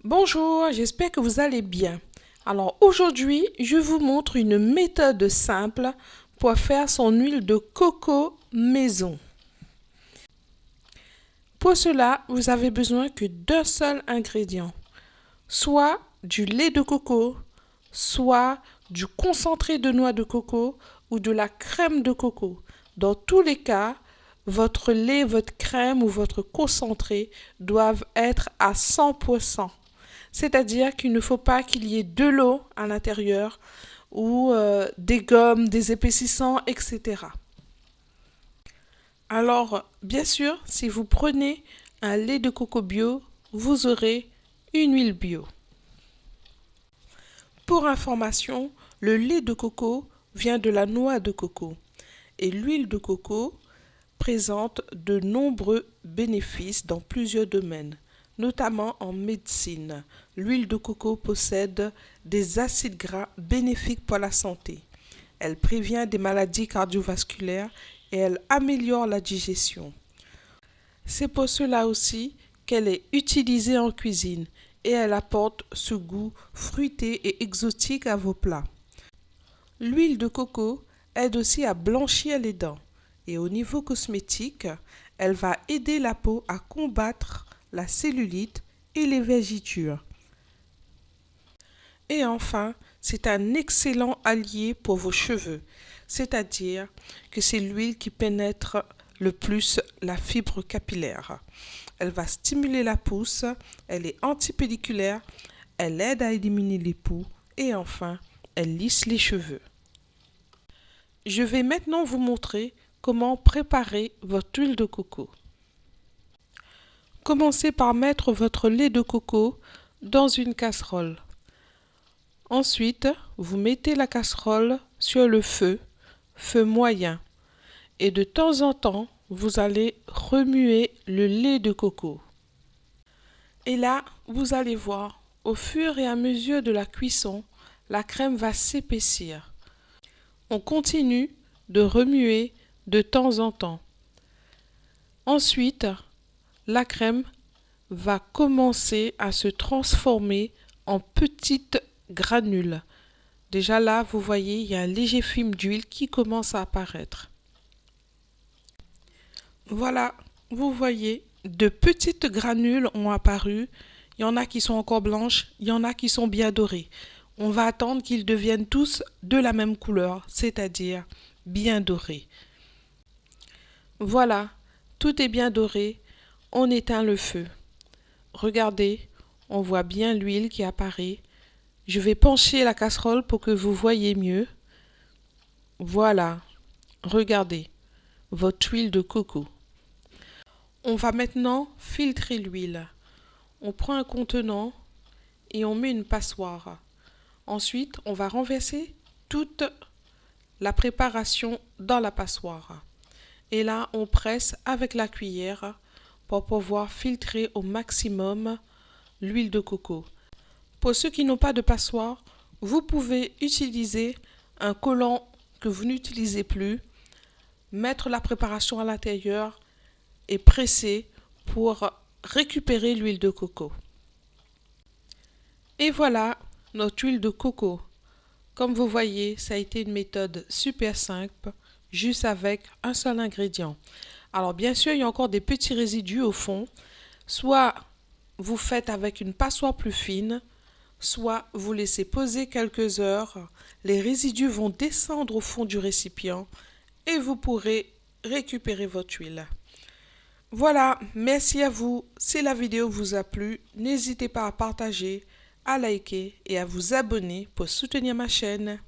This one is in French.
Bonjour, j'espère que vous allez bien. Alors aujourd'hui, je vous montre une méthode simple pour faire son huile de coco maison. Pour cela, vous avez besoin que d'un seul ingrédient, soit du lait de coco, soit du concentré de noix de coco ou de la crème de coco. Dans tous les cas, votre lait, votre crème ou votre concentré doivent être à 100%. C'est-à-dire qu'il ne faut pas qu'il y ait de l'eau à l'intérieur ou des gommes, des épaississants, etc. Alors, bien sûr, si vous prenez un lait de coco bio, vous aurez une huile bio. Pour information, le lait de coco vient de la noix de coco et l'huile de coco présente de nombreux bénéfices dans plusieurs domaines, notamment en médecine. L'huile de coco possède des acides gras bénéfiques pour la santé. Elle prévient des maladies cardiovasculaires et elle améliore la digestion. C'est pour cela aussi qu'elle est utilisée en cuisine et elle apporte ce goût fruité et exotique à vos plats. L'huile de coco aide aussi à blanchir les dents et au niveau cosmétique, elle va aider la peau à combattre la cellulite et les vergetures. Et enfin, c'est un excellent allié pour vos cheveux, c'est-à-dire que c'est l'huile qui pénètre le plus la fibre capillaire. Elle va stimuler la pousse, elle est antipelliculaire, elle aide à éliminer les poux et enfin, elle lisse les cheveux. Je vais maintenant vous montrer comment préparer votre huile de coco. Commencez par mettre votre lait de coco dans une casserole. Ensuite, vous mettez la casserole sur le feu moyen, et de temps en temps, vous allez remuer le lait de coco. Et là, vous allez voir, au fur et à mesure de la cuisson, la crème va s'épaissir. On continue de remuer de temps en temps. Ensuite, la crème va commencer à se transformer en petites granules. Déjà là, vous voyez, il y a un léger film d'huile qui commence à apparaître. Voilà, vous voyez, de petites granules ont apparu. Il y en a qui sont encore blanches, il y en a qui sont bien dorées. On va attendre qu'ils deviennent tous de la même couleur, c'est-à-dire bien dorés. Voilà, tout est bien doré. On éteint le feu. Regardez, on voit bien l'huile qui apparaît. Je vais pencher la casserole pour que vous voyez mieux. Voilà, regardez, votre huile de coco. On va maintenant filtrer l'huile. On prend un contenant et on met une passoire. Ensuite, on va renverser toute la préparation dans la passoire. Et là, on presse avec la cuillère pour pouvoir filtrer au maximum l'huile de coco. Pour ceux qui n'ont pas de passoire, vous pouvez utiliser un collant que vous n'utilisez plus, mettre la préparation à l'intérieur et presser pour récupérer l'huile de coco. Et voilà notre huile de coco. Comme vous voyez, ça a été une méthode super simple, juste avec un seul ingrédient. Alors bien sûr, il y a encore des petits résidus au fond. Soit vous faites avec une passoire plus fine, soit vous laissez poser quelques heures. Les résidus vont descendre au fond du récipient et vous pourrez récupérer votre huile. Voilà, merci à vous. Si la vidéo vous a plu, n'hésitez pas à partager, à liker et à vous abonner pour soutenir ma chaîne.